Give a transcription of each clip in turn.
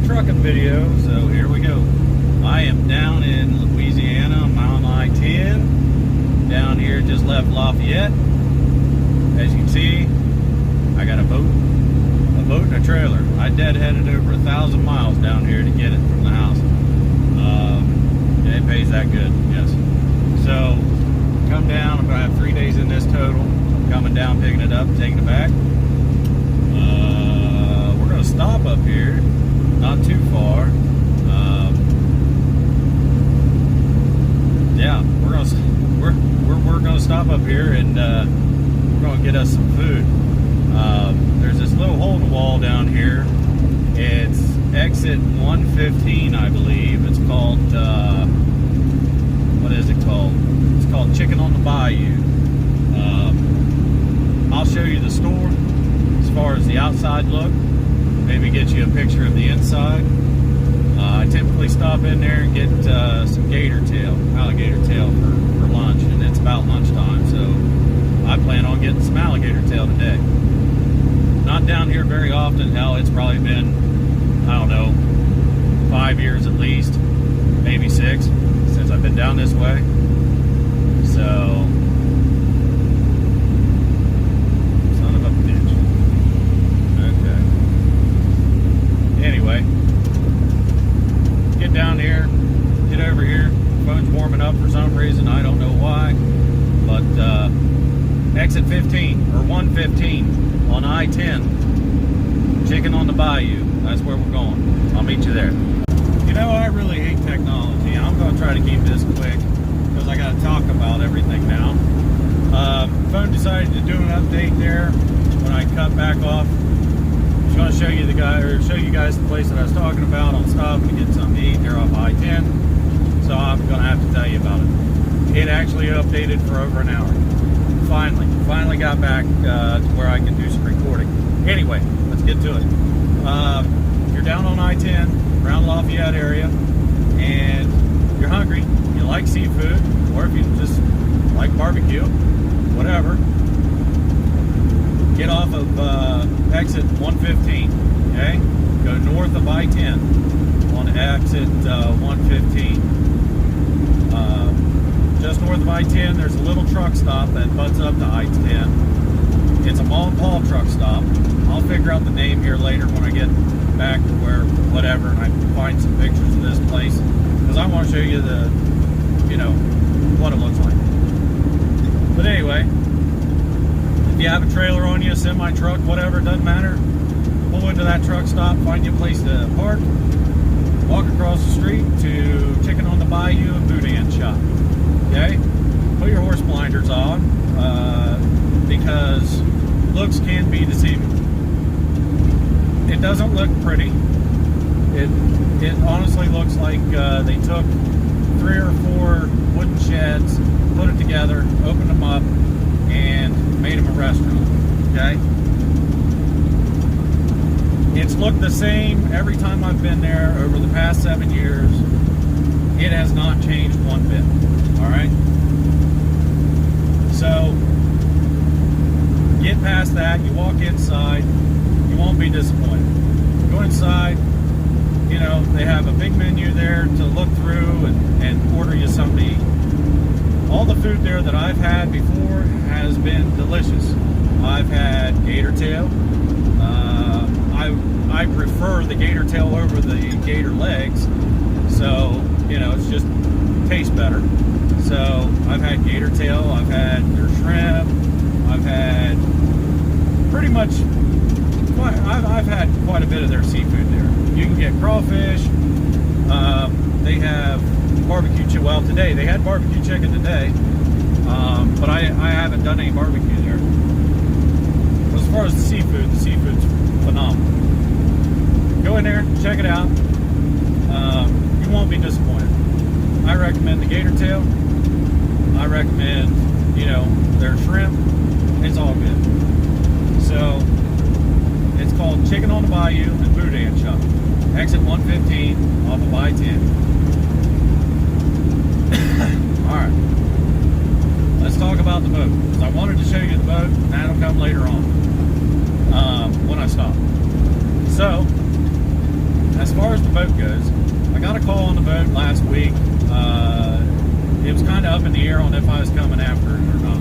trucking video, so here we go. I am down in Louisiana. I'm on I-10. Down here, just left Lafayette. As you can see, I got a boat and a trailer. I deadheaded over 1,000 miles down here to get it from the house. It pays that good, yes. So, come down. I'm gonna have 3 days in this total. Coming down, picking it up, taking it back. We're gonna stop up here, not too far. Yeah, we're gonna stop up here and we're gonna get us some food. There's this little hole in the wall down here. It's exit 115, I believe. It's called what is it called? It's called Chicken on the Bayou. I'll show you the store as far as the outside look. Maybe get you a picture of the inside. I typically stop in there and get some alligator tail for lunch, and it's about lunchtime, so I plan on getting some alligator tail today. Not down here very often. Hell, it's probably been, I don't know, 5 years at least, maybe 6, since I've been down this way. So, son of a bitch. Okay. Anyway, get down here, get over here. Phone's warming up for some reason, I don't know why. But exit 15 or 115 on I-10, Chicken on the Bayou. That's where we're going. I'll meet you there. You know, I really hate technology. I'm going to try to keep this quick because I got to talk about everything now. Phone decided to do an update there when I cut back off. I was going to show you you guys the place that I was talking about. I'll stop and get something to eat there off I-10. So I'm going to have to tell you about it. It actually updated for over an hour. Finally got back to where I can do some recording. Anyway, let's get to it. You're down on I-10, around Lafayette area, and you're hungry, you like seafood, or if you just like barbecue, whatever, get off of exit 115, okay? Go north of I-10 on exit 115. Just north of I-10, there's a little truck stop that butts up to I-10. It's a Mall and Paul truck stop. I'll figure out the name here later when I get back to whatever, and I find some pictures of this place, because I want to show you what it looks like. But anyway, if you have a trailer on you, semi-truck, whatever, it doesn't matter, pull into that truck stop, find you a place to park, walk across the street to Chicken on the Bayou and Boudin shop. Okay? Put your horse blinders on, because looks can be deceiving. It doesn't look pretty. It honestly looks like they took 3 or 4 wooden sheds, put it together, opened them up, and made them a restaurant. Okay? It's looked the same every time I've been there over the past 7 years. It has not changed one bit. Alright? So, get past that, you walk inside, you won't be disappointed. Go inside, they have a big menu there to look through and order you something to eat. All the food there that I've had before has been delicious. I've had gator tail. I prefer the gator tail over the gator legs, so it's just tastes better. So I've had gator tail, I've had their shrimp, I've had pretty much I've had quite a bit of their seafood there. You can get crawfish. They have barbecue chicken. Well, today they had barbecue chicken today, but I haven't done any barbecue there. As far as the seafood's phenomenal. Go in there, check it out. You won't be disappointed. I recommend the gator tail. I recommend, their shrimp. It's all good. So, it's called Chicken on the Bayou and Boudin shop. Exit 115 off of I-10. Alright. Let's talk about the boat. Because I wanted to show you the boat, and that'll come later on. When I stop. So, as far as boat goes, I got a call on the boat last week. It was kind of up in the air on if I was coming after it or not.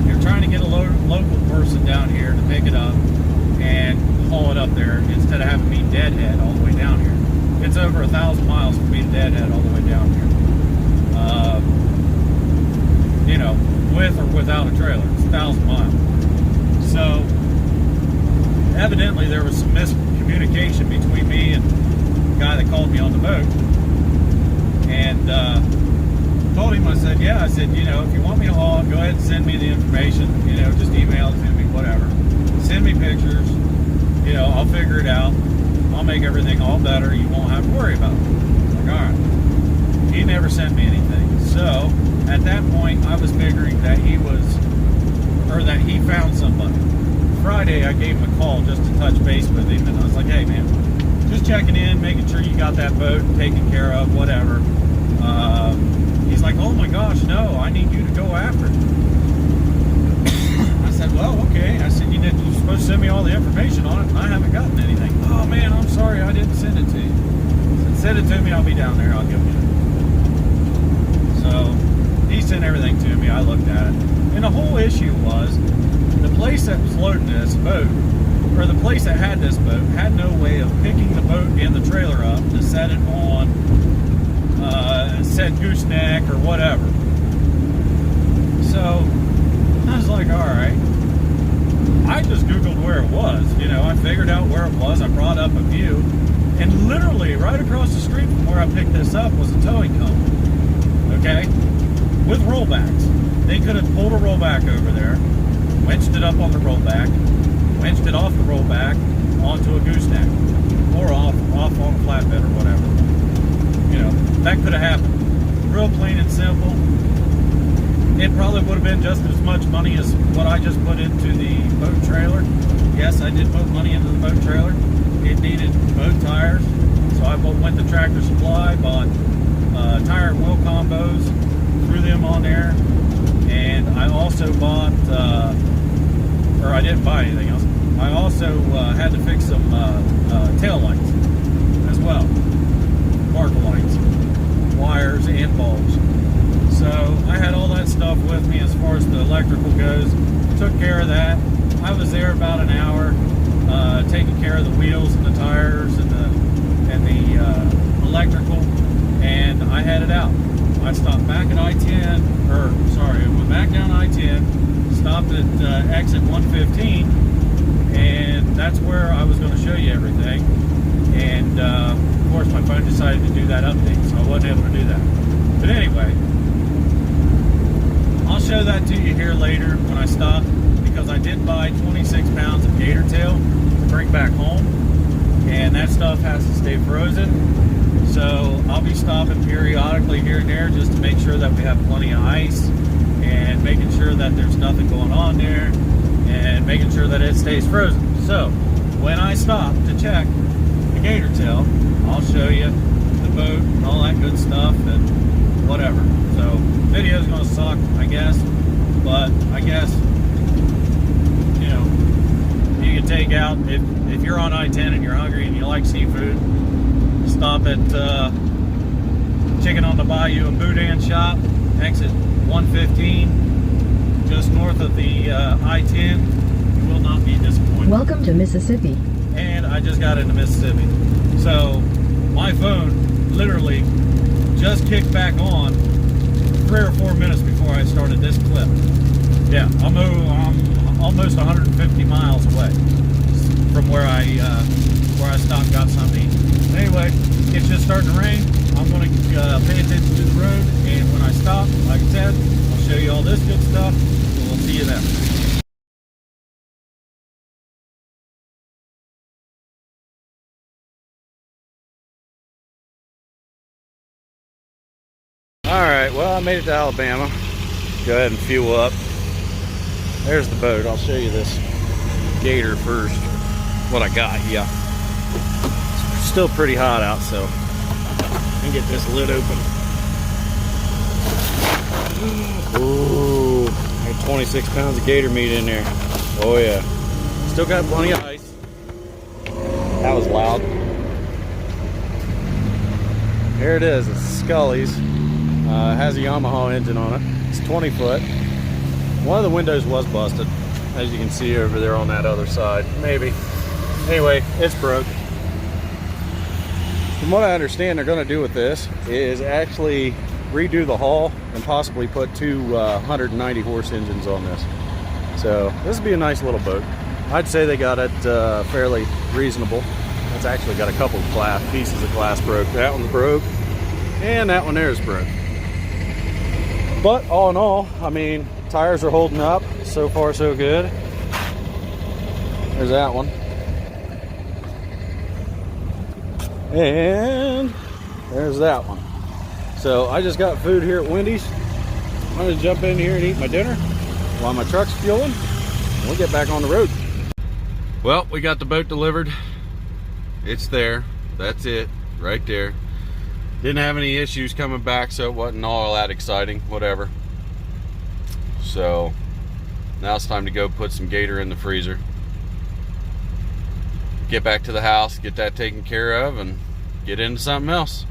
They're trying to get a local person down here to pick it up and haul it up there instead of having me deadhead all the way down here. It's over 1,000 miles for me to deadhead all the way down here. You know, with or without a trailer, it's 1,000 miles. So evidently there was some miscommunication between me and the guy that called me on the boat. And told him, I said, yeah, I said, you know, if you want me to haul it, go ahead and send me the information, you know, just email it to me, whatever. Send me pictures, you know, I'll figure it out. I'll make everything all better. You won't have to worry about it. Like, all right. He never sent me anything. So at that point, I was figuring that he found somebody. Friday, I gave him a call just to touch base with him, and I was like, hey, man, just checking in, making sure you got that boat taken care of, whatever. He's like, oh my gosh, no, I need you to go after it. I said, well, okay. I said, you're supposed to send me all the information on it, and I haven't gotten anything. Oh man, I'm sorry, I didn't send it to you. I said, send it to me, I'll be down there, I'll give you it. So he sent everything to me, I looked at it. And the whole issue was, the place that was loading this boat, or the place that had this boat, had no way of picking the boat and the trailer up to set it on said gooseneck or whatever. So I was like, all right. I just Googled where it was. You know, I figured out where it was. I brought up a view, and literally right across the street from where I picked this up was a towing company. Okay, with rollbacks. They could have pulled a rollback over there, winched it up on the rollback, winched it off the rollback onto a gooseneck, or off on a flatbed or whatever. You know, that could have happened. Real plain and simple. It probably would have been just as much money as what I just put into the boat trailer. Yes, I did put money into the boat trailer. It needed boat tires, so I went to Tractor Supply, bought tire and wheel combos, threw them on there, and I also bought, or I didn't buy anything else. I also had to fix some tail lights as well, marker lights, wires, and bulbs. So I had all that stuff with me as far as the electrical goes. Took care of that. I was there about an hour, taking care of the wheels and the tires and the electrical, and I headed out. I stopped back at I-10, I went back down I-10, stopped at exit 115, and that's where I was going to show you everything. And of course, my phone decided to do that update, so I wasn't able to do that. But anyway, I'll show that to you here later when I stop, because I did buy 26 pounds of gator tail to bring back home, and that stuff has to stay frozen. So I'll be stopping periodically here and there just to make sure that we have plenty of ice, and making sure that there's nothing going on there, and making sure that it stays frozen. So when I stop to check the gator tail, I'll show you the boat and all that good stuff and whatever. So video's gonna suck, I guess, but I guess, you know, you can take out, if you're on I-10 and you're hungry and you like seafood, stop at Chicken on the Bayou and Boudin shop, exit 115, just north of the I-10. You will not be disappointed. Welcome to Mississippi. And I just got into Mississippi. So my phone literally just kicked back on 3 or 4 minutes before I started this clip. Yeah, I'm almost 150 miles away from where I stopped and got something to eat. Anyway, it's just starting to rain. I'm going to pay attention to the road, and when I stop, like I said, I'll show you all this good stuff. We'll see you then. Alright, well, I made it to Alabama. Go ahead and fuel up. There's the boat. I'll show you this gator first. What I got, yeah. It's still pretty hot out, so I can get this lid open. Ooh, I got 26 pounds of gator meat in there. Oh yeah. Still got plenty of ice. That was loud. Here it is. It's Scully's. It has a Yamaha engine on it. It's 20 foot. One of the windows was busted, as you can see over there on that other side. Maybe. Anyway, it's broke. From what I understand, they're going to do with this is actually redo the hull and possibly put two 190 horse engines on this. So this would be a nice little boat. I'd say they got it fairly reasonable. It's actually got a couple of pieces of glass broke. That one's broke, and that one there is broke. But all in all, I mean, tires are holding up. So far, so good. There's that one. And there's that one. So I just got food here at Wendy's. I'm gonna jump in here and eat my dinner while my truck's fueling, and we'll get back on the road. Well, we got the boat delivered. It's there. That's it, right there. Didn't have any issues coming back, so it wasn't all that exciting, whatever. So now it's time to go put some gator in the freezer. Get back to the house, get that taken care of, and get into something else.